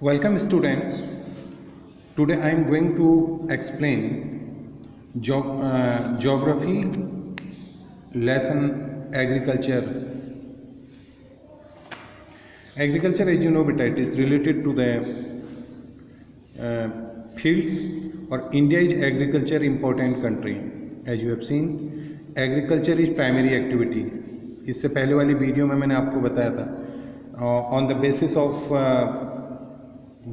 Welcome students. Today I am going to explain geography lesson agriculture. Agriculture, as you know, beta, it is related to the fields, or India is agriculture important country. As you have seen, agriculture is primary activity. इससे पहले वाली video में मैंने आपको बताया था on the basis of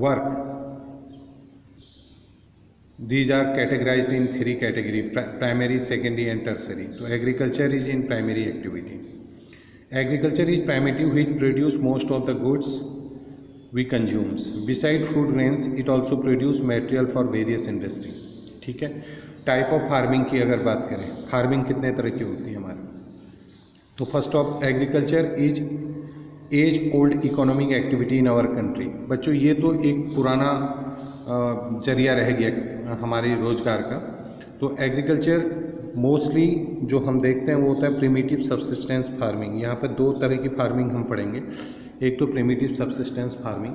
work, these are categorized in three categories: primary, secondary and tertiary. So agriculture is in primary activity. Agriculture is primitive, which produce most of the goods we consume. Beside food grains, it also produce material for various industry. ठीक है. Type of farming की अगर बात करें, farming कितने तरह की होती है हमारी, तो first of agriculture is as old economic activity in our country. बच्चों, ये तो एक पुराना जरिया रह गया हमारे रोजगार का. तो एग्रीकल्चर मोस्टली जो हम देखते हैं वो होता है प्रिमिटिव सब्सिस्टेंस फार्मिंग. यहाँ पर दो तरह की फार्मिंग हम पढ़ेंगे. एक तो प्रिमिटिव सब्सिस्टेंस फार्मिंग.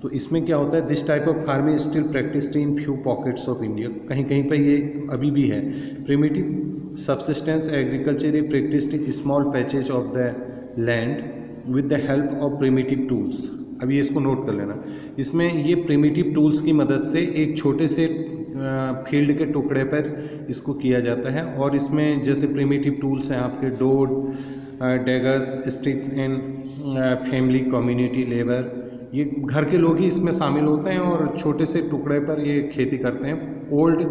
तो इसमें क्या होता है, this type of farming still practised in few pockets of India. कहीं कहीं पर ये अभी भी है. Primitive subsistence agriculture is practised in small patches of the land with the help of primitive tools. अभी इसको नोट कर लेना. इसमें ये प्रिमिटिव टूल्स की मदद से एक छोटे से फील्ड के टुकड़े पर इसको किया जाता है. और इसमें जैसे प्रिमिटिव टूल्स हैं आपके डोड, daggers, sticks and family community labour. ये घर के लोग ही इसमें शामिल होते हैं और छोटे से टुकड़े पर ये खेती करते हैं. ओल्ड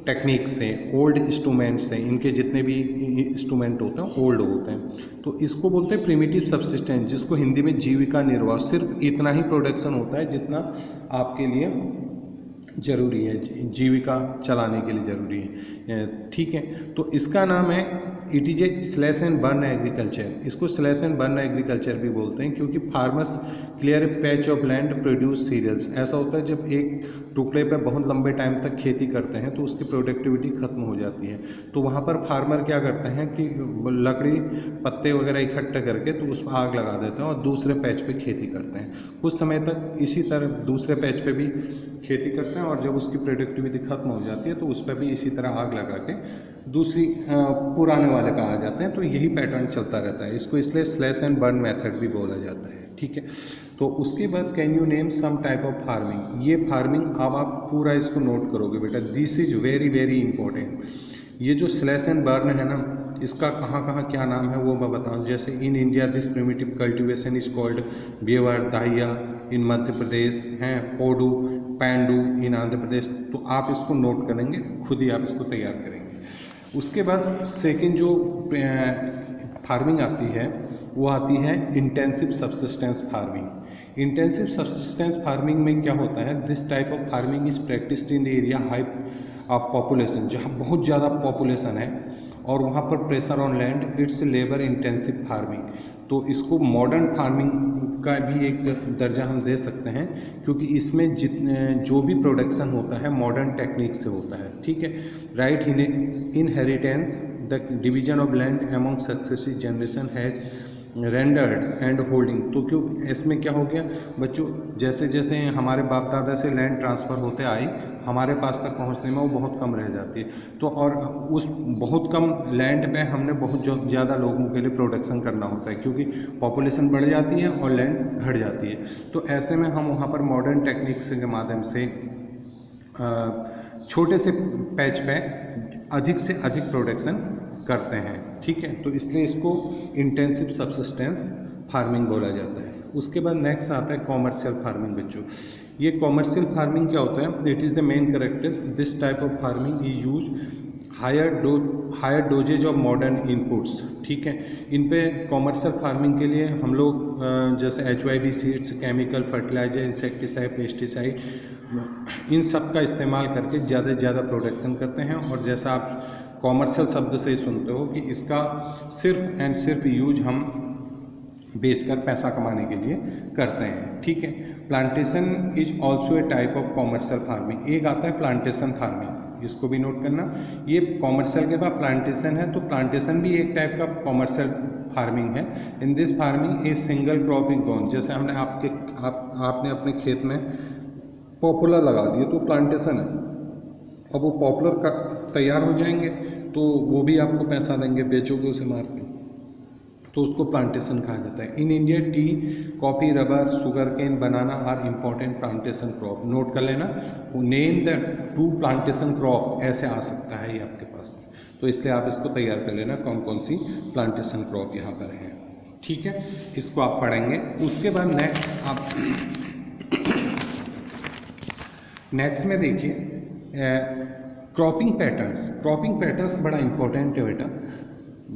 टेक्निक से, ओल्ड इंस्ट्रूमेंट से, इनके जितने भी इंस्ट्रूमेंट होते हैं ओल्ड होते हैं. तो इसको बोलते हैं प्रिमिटिव सब्सिस्टेंस, जिसको हिंदी में जीविका निर्वाह. सिर्फ इतना ही प्रोडक्शन होता है जितना आपके लिए ज़रूरी है, जीविका चलाने के लिए ज़रूरी है. ठीक है. तो इसका नाम है it is a slash and burn agriculture. इसको स्लैश एंड बर्न एग्रीकल्चर भी बोलते हैं, क्योंकि farmers clear a patch of land produce cereals. ऐसा होता है जब एक टुकड़े पर बहुत लंबे टाइम तक खेती करते हैं तो उसकी प्रोडक्टिविटी ख़त्म हो जाती है. तो वहाँ पर फार्मर क्या करते हैं कि लकड़ी पत्ते वगैरह इकट्ठे करके तो उस पर आग लगा देते हैं और दूसरे पैच पे खेती करते हैं. कुछ समय तक इसी तरह दूसरे पैच पे भी खेती करते हैं और जब उसकी प्रोडक्टिविटी ख़त्म हो जाती है तो उस पर भी इसी तरह आग लगा के दूसरी पुराने वाले पे आ जाते हैं. तो यही पैटर्न चलता रहता है. इसको इसलिए स्लैश एंड बर्न मेथड भी बोला जाता है. ठीक है. तो उसके बाद can you name some type of farming. ये फार्मिंग अब आप पूरा इसको नोट करोगे बेटा. This is very very important. ये जो स्लैश एंड बर्न है ना, इसका कहाँ कहाँ क्या नाम है वो मैं बताऊँ. जैसे in India this primitive cultivation is called Bewar Dahiya in Madhya Pradesh, हैं पोडू पैंडू इन आंध्र प्रदेश. तो आप इसको नोट करेंगे, खुद ही आप इसको तैयार करेंगे. उसके बाद सेकंड जो फार्मिंग आती है वो आती है intensive subsistence farming. Intensive subsistence farming में क्या होता है, this type of farming is practised in the area high of population, जहाँ बहुत ज़्यादा पॉपुलेशन है और वहाँ पर pressure on land. It's labour intensive farming. तो इसको मॉडर्न फार्मिंग का भी एक दर्जा हम दे सकते हैं, क्योंकि इसमें जो भी प्रोडक्शन होता है मॉडर्न टेक्निक से होता है. ठीक है. Right inheritance the division of land among successive generation has rendered and holding. तो क्यों इसमें क्या हो गया बच्चों, जैसे जैसे हमारे बाप दादा से लैंड ट्रांसफ़र होते आई, हमारे पास तक पहुंचने में वो बहुत कम रह जाती है. तो और उस बहुत कम लैंड पे हमने बहुत ज़्यादा लोगों के लिए प्रोडक्शन करना होता है, क्योंकि पॉपुलेशन बढ़ जाती है और लैंड घट जाती है. तो ऐसे में हम वहाँ पर मॉडर्न टेक्निक्स के माध्यम से छोटे से पैच पे अधिक से अधिक प्रोडक्शन करते हैं. ठीक है. तो इसलिए इसको इंटेंसिव सब्सिस्टेंस फार्मिंग बोला जाता है. उसके बाद नेक्स्ट आता है कॉमर्शियल फार्मिंग. बच्चों, ये कॉमर्शियल फार्मिंग क्या होता है, it is the main characters. This type of farming is use higher doses of modern inputs. ठीक है. इन पे कॉमर्शियल फार्मिंग के लिए हम लोग जैसे HYB seeds, chemical fertiliser, insecticide, pesticide, इन सब का इस्तेमाल करके ज़्यादा से ज़्यादा प्रोडक्शन करते हैं. और जैसा आप कॉमर्शियल शब्द से ही सुनते हो कि इसका सिर्फ एंड सिर्फ यूज हम बेचकर पैसा कमाने के लिए करते हैं. ठीक है. Plantation is also a type of commercial farming. एक आता है प्लांटेशन फार्मिंग, इसको भी नोट करना. ये कॉमर्शियल के बाद प्लांटेशन है, तो प्लांटेशन भी एक टाइप का कॉमर्शियल फार्मिंग है। In this farming a single crop is grown. जैसे हमने आपने अपने खेत में पॉपुलर लगा दिए तो प्लांटेशन है, अब वो पॉपुलर का तैयार हो जाएंगे तो वो भी आपको पैसा देंगे, बेचोगे उसे मार के, तो उसको प्लांटेशन कहा जाता है। In India tea, coffee, rubber, sugar cane, banana are important plantation crop. Note कर लेना, नेम द 2 प्लांटेशन क्रॉप ऐसे आ सकता है ये आपके पास, तो इसलिए आप इसको तैयार कर लेना कौन कौन सी प्लांटेशन क्रॉप यहाँ पर है। ठीक है, इसको आप पढ़ेंगे। उसके बाद नेक्स्ट में देखिए क्रॉपिंग पैटर्न्स। क्रॉपिंग पैटर्न्स बड़ा इंपॉर्टेंट है बेटा।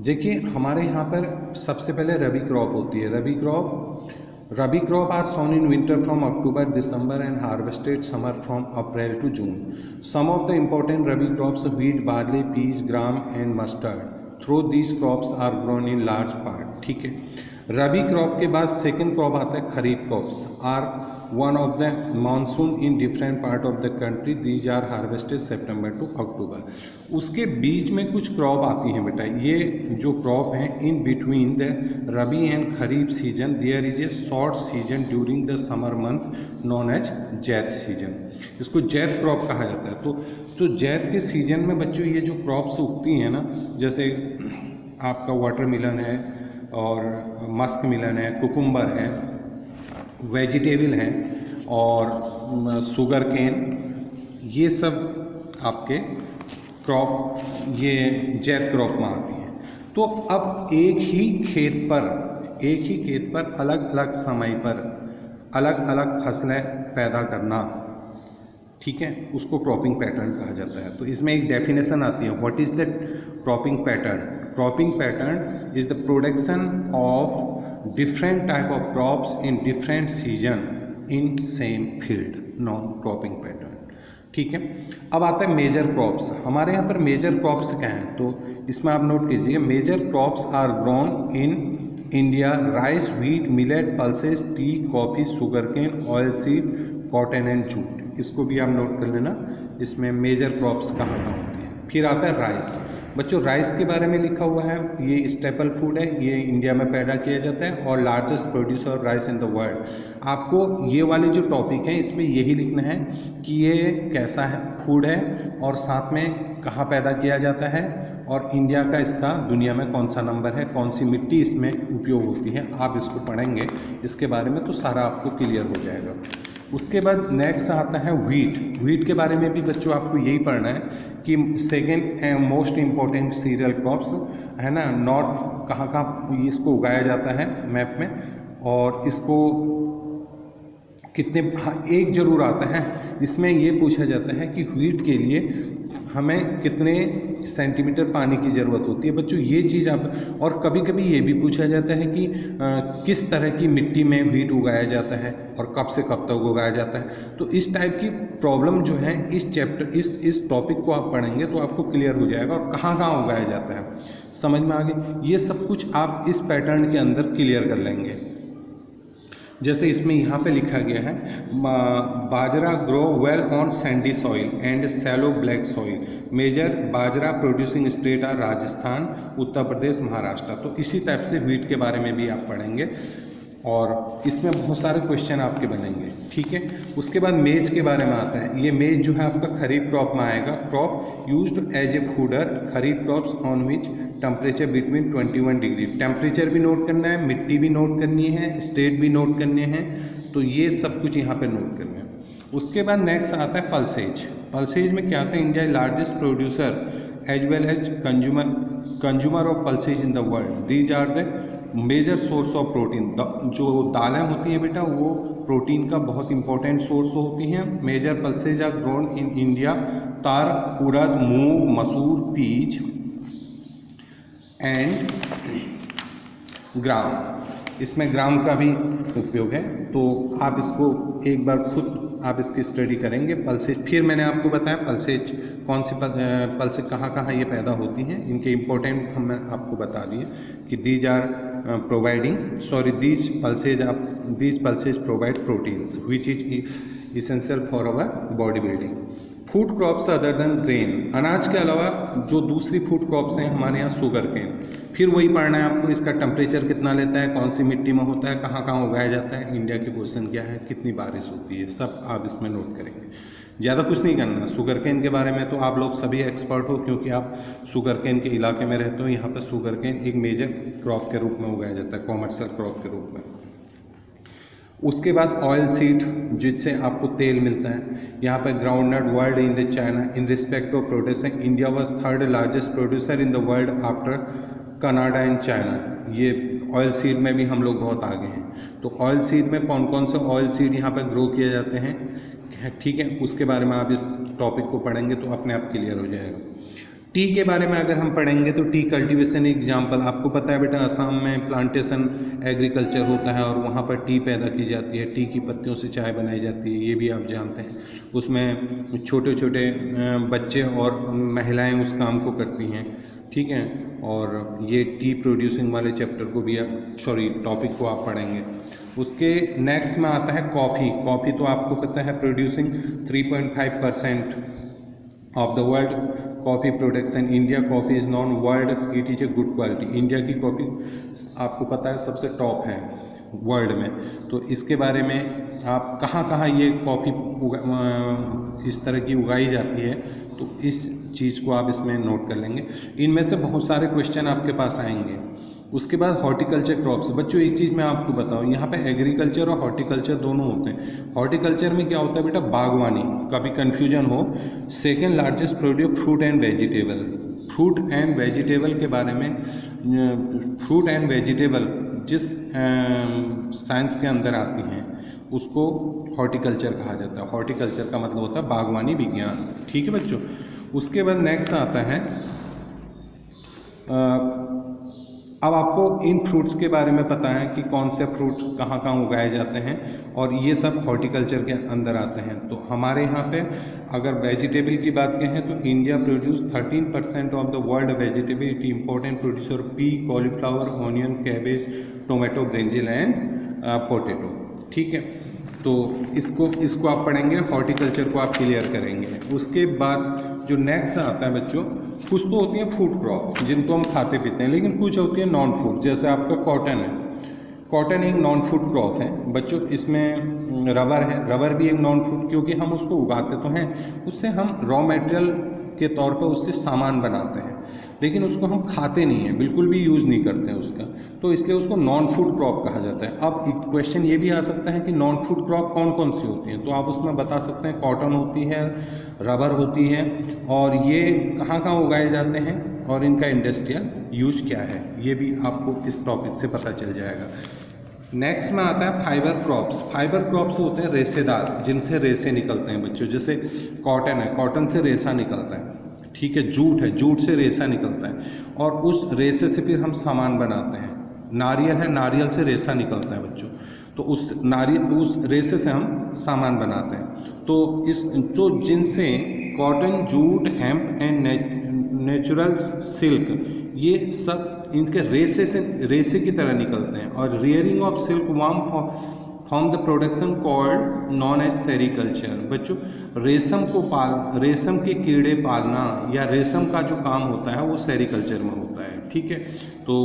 देखिए हमारे यहाँ पर सबसे पहले रबी क्रॉप होती है। Rabi crop are sown in winter from October December and harvested summer from April to June. Some of the important rabi crops wheat, barley, peas, gram and mustard. Though these crops are grown in large part. ठीक है, rabi crop के बाद second crop आता है kharif crops are one of the monsoon in different part of the country. These are harvested September to October. उसके बीच में कुछ क्रॉप आती हैं बेटा। ये जो क्रॉप हैं in between the rabi and kharif season there is a short season during the summer month known as zaid season. इसको जैद क्रॉप कहा जाता है। तो जैद के सीजन में बच्चों ये जो क्रॉप्स उगती हैं ना, जैसे आपका वाटरमेलन है और मस्क मिलन है, कुकुम्बर है, वेजिटेबल हैं और शुगर केन, ये सब आपके क्रॉप ये जैद क्रॉप में आती हैं। तो अब एक ही खेत पर अलग अलग समय पर अलग अलग फसलें पैदा करना, ठीक है, उसको क्रॉपिंग पैटर्न कहा जाता है। तो इसमें एक डेफिनेशन आती है, what is the cropping pattern. Cropping pattern is the production of different type of crops in different season in same field, non cropping pattern. ठीक है, अब आता है मेजर क्रॉप्स। हमारे यहाँ पर मेजर क्रॉप्स क्या हैं, तो इसमें आप नोट कीजिए, major crops are grown in India rice, wheat, millet, pulses, tea, coffee, sugar cane, oil seed, cotton and jute. इसको भी आप नोट कर लेना, इसमें मेजर क्रॉप्स कहाँ होती हैं। फिर आता है राइस। बच्चों राइस के बारे में लिखा हुआ है, ये स्टेपल फूड है, ये इंडिया में पैदा किया जाता है और largest producer of rice in the world. आपको ये वाले जो टॉपिक हैं इसमें यही लिखना है कि ये कैसा है फूड है और साथ में कहाँ पैदा किया जाता है और इंडिया का इसका दुनिया में कौन सा नंबर है, कौन सी मिट्टी इसमें उपयोग होती है। आप इसको पढ़ेंगे इसके बारे में तो सारा आपको क्लियर हो जाएगा। उसके बाद नेक्स्ट आता है व्हीट के बारे में भी बच्चों आपको यही पढ़ना है कि second most important cereal crops है ना, नॉर्थ कहाँ इसको उगाया जाता है मैप में, और इसको कितने, हाँ एक जरूर आता है इसमें ये पूछा जाता है कि व्हीट के लिए हमें कितने सेंटीमीटर पानी की ज़रूरत होती है। बच्चों ये चीज़ आप, और कभी कभी ये भी पूछा जाता है कि किस तरह की मिट्टी में व्हीट उगाया जाता है और कब से कब तक उगाया जाता है। तो इस टाइप की प्रॉब्लम जो है इस चैप्टर इस टॉपिक को आप पढ़ेंगे तो आपको क्लियर हो जाएगा और कहाँ कहाँ उगाया जाता है समझ में आ गया। ये सब कुछ आप इस पैटर्न के अंदर क्लियर कर लेंगे। जैसे इसमें यहाँ पे लिखा गया है, bajra grow well on sandy soil and shallow black soil. Major bajra producing state are Rajasthan, Uttar Pradesh, Maharashtra. तो इसी टाइप से व्हीट के बारे में भी आप पढ़ेंगे और इसमें बहुत सारे क्वेश्चन आपके बनेंगे। ठीक है, उसके बाद मेज के बारे में आता है। ये मेज जो है आपका खरीफ क्रॉप में आएगा। Crop used as a fodder, kharif crops on which temperature between 21 degree. Temperature भी नोट करना है, मिट्टी भी नोट करनी है, स्टेट भी नोट करने हैं, तो ये सब कुछ यहाँ पे नोट करना है। उसके बाद नेक्स्ट आता है पल्सेज। पल्सेज में क्या आता है, India largest producer as well as consumer of pulses in the world. These are the major source of protein. जो दालें होती हैं बेटा वो प्रोटीन का बहुत इंपॉर्टेंट सोर्स होती हैं। Major pulses are grown in India, tur, urad, मूंग, मसूर, पीच एंड ग्राम। इसमें ग्राम का भी उपयोग है, तो आप इसको एक बार खुद आप इसकी स्टडी करेंगे। पल्सेज, फिर मैंने आपको बताया पल्सेज कौन सी पल्सेज कहाँ कहाँ ये पैदा होती हैं, इनके इम्पोर्टेंट हमने आपको बता दिए कि these are these pulses provide proteins which is essential for our body building. Food crops other than grain. अनाज के अलावा जो दूसरी फूड क्रॉप्स हैं हमारे यहाँ शुगर केन। फिर वही पढ़ना है आपको, इसका टेम्परेचर कितना लेता है, कौन सी मिट्टी में होता है, कहाँ कहाँ उगाया जाता है, इंडिया की पोजीशन क्या है, कितनी बारिश होती है, सब आप इसमें नोट करेंगे। ज़्यादा कुछ नहीं करना। शुगर केन के बारे में तो आप लोग सभी एक्सपर्ट हो, क्योंकि आप शुगर केन के इलाके में रहते हो। यहाँ पर शुगर केन एक मेजर क्रॉप के रूप में उगाया जाता है, कॉमर्शियल क्रॉप के रूप में। उसके बाद ऑयल सीड, जिससे आपको तेल मिलता है। यहाँ पर ground nut world in the China in respect of producing, India was third largest producer in the world after Canada and China. ये ऑयल सीड में भी हम लोग बहुत आगे हैं। तो ऑयल सीड में कौन कौन से ऑयल सीड यहाँ पर ग्रो किए जाते हैं, ठीक है, उसके बारे में आप इस टॉपिक को पढ़ेंगे तो अपने आप क्लियर हो जाएगा। टी के बारे में अगर हम पढ़ेंगे तो टी कल्टीवेशन एग्जाम्पल, आपको पता है बेटा असम में प्लांटेशन एग्रीकल्चर होता है और वहाँ पर टी पैदा की जाती है, टी की पत्तियों से चाय बनाई जाती है, ये भी आप जानते हैं। उसमें छोटे छोटे बच्चे और महिलाएं उस काम को करती हैं, ठीक है। और ये टी प्रोड्यूसिंग वाले चैप्टर को भी टॉपिक को आप पढ़ेंगे। उसके नेक्स्ट में आता है कॉफ़ी। कॉफ़ी तो आपको पता है producing 3.5% of the world coffee production. India coffee is non world it is a good quality. India की कॉफ़ी आपको पता है सबसे टॉप है वर्ल्ड में। तो इसके बारे में आप कहाँ कहाँ ये कॉफ़ी इस तरह की उगाई जाती है, तो इस चीज़ को आप इसमें नोट कर लेंगे। इनमें से बहुत सारे क्वेश्चन आपके पास आएंगे। उसके बाद हॉर्टिकल्चर क्रॉप्स। बच्चों एक चीज़ मैं आपको बताऊं, यहाँ पे एग्रीकल्चर और हॉर्टिकल्चर दोनों होते हैं। हॉर्टिकल्चर में क्या होता है बेटा, बागवानी, कभी कंफ्यूजन हो। Second largest produce fruit and vegetable. Fruit and vegetable के बारे में, फ्रूट एंड वेजिटेबल जिस साइंस के अंदर आती हैं उसको हॉर्टिकल्चर कहा जाता है। हॉर्टिकल्चर का मतलब होता है बागवानी विज्ञान, ठीक है बच्चों। उसके बाद नेक्स्ट आता है, अब आपको इन फ्रूट्स के बारे में पता है कि कौन से फ्रूट कहाँ कहाँ उगाए जाते हैं, और ये सब हॉर्टिकल्चर के अंदर आते हैं। तो हमारे यहाँ पे अगर वेजिटेबल की बात करें तो India produce 13% of the world vegetable. It important producer P, cauliflower, onion, cabbage, tomato, brinjal and potato, ठीक है। तो इसको आप पढ़ेंगे, हॉर्टिकल्चर को आप क्लियर करेंगे। उसके बाद जो नेक्स्ट आता है बच्चों, कुछ तो होती है फूड क्रॉप जिनको हम खाते पीते हैं, लेकिन कुछ होती है नॉन फूड। जैसे आपका कॉटन है, कॉटन एक नॉन फूड क्रॉप है बच्चों। इसमें रबर है, रबर भी एक नॉन फूड, क्योंकि हम उसको उगाते तो हैं, उससे हम रॉ मटेरियल के तौर पर उससे सामान बनाते हैं, लेकिन उसको हम खाते नहीं हैं, बिल्कुल भी यूज़ नहीं करते हैं उसका, तो इसलिए उसको नॉन फूड क्रॉप कहा जाता है। अब क्वेश्चन ये भी आ सकता है कि नॉन फूड क्रॉप कौन कौन सी होती हैं, तो आप उसमें बता सकते हैं कॉटन होती है, रबर होती है, और ये कहाँ कहाँ उगाए जाते हैं और इनका इंडस्ट्रियल यूज क्या है, ये भी आपको इस टॉपिक से पता चल जाएगा। नेक्स्ट में आता है फाइबर क्रॉप्स। फाइबर क्रॉप्स होते हैं रेशेदार, जिनसे रेशे निकलते हैं बच्चों। जैसे कॉटन है, कॉटन से रेशा निकलता है, ठीक है। जूट है, जूट से रेशा निकलता है, और उस रेशे से फिर हम सामान बनाते हैं। नारियल है, नारियल से रेशा निकलता है बच्चों, तो उस रेशे से हम सामान बनाते हैं। तो जो जिनसे cotton, jute, hemp and natural silk, ये सब इनके रेशे की तरह निकलते हैं। और rearing of silk worm from the production called known as sericulture. बच्चों रेशम के कीड़े पालना या रेशम का जो काम होता है वो सेरीकल्चर में होता है, ठीक है। तो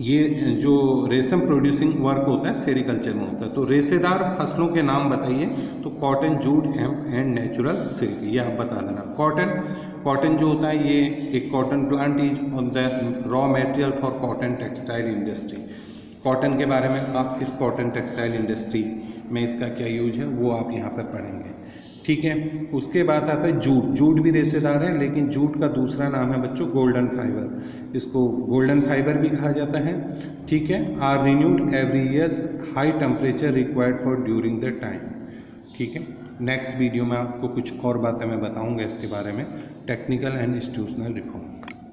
ये जो रेशम प्रोड्यूसिंग वर्क होता है सेरीकल्चर में होता है। तो रेशेदार फसलों के नाम बताइए, तो cotton, jute, hemp and natural silk, ये आप बता देना। कॉटन जो होता है ये एक cotton plant is the raw material for cotton textile industry. Cotton के बारे में आप इस कॉटन टेक्सटाइल इंडस्ट्री में इसका क्या यूज है वो आप यहाँ पर पढ़ेंगे, ठीक है। उसके बाद आता है जूट। जूट भी रेशेदार है, लेकिन जूट का दूसरा नाम है बच्चों गोल्डन फाइबर। इसको गोल्डन फाइबर भी कहा जाता है, ठीक है। Are renewed every years, high temperature required for during the time, ठीक है। नेक्स्ट वीडियो में आपको कुछ और बातें मैं बताऊंगा इसके बारे में, टेक्निकल एंड इंस्टीट्यूशनल रिफॉर्म।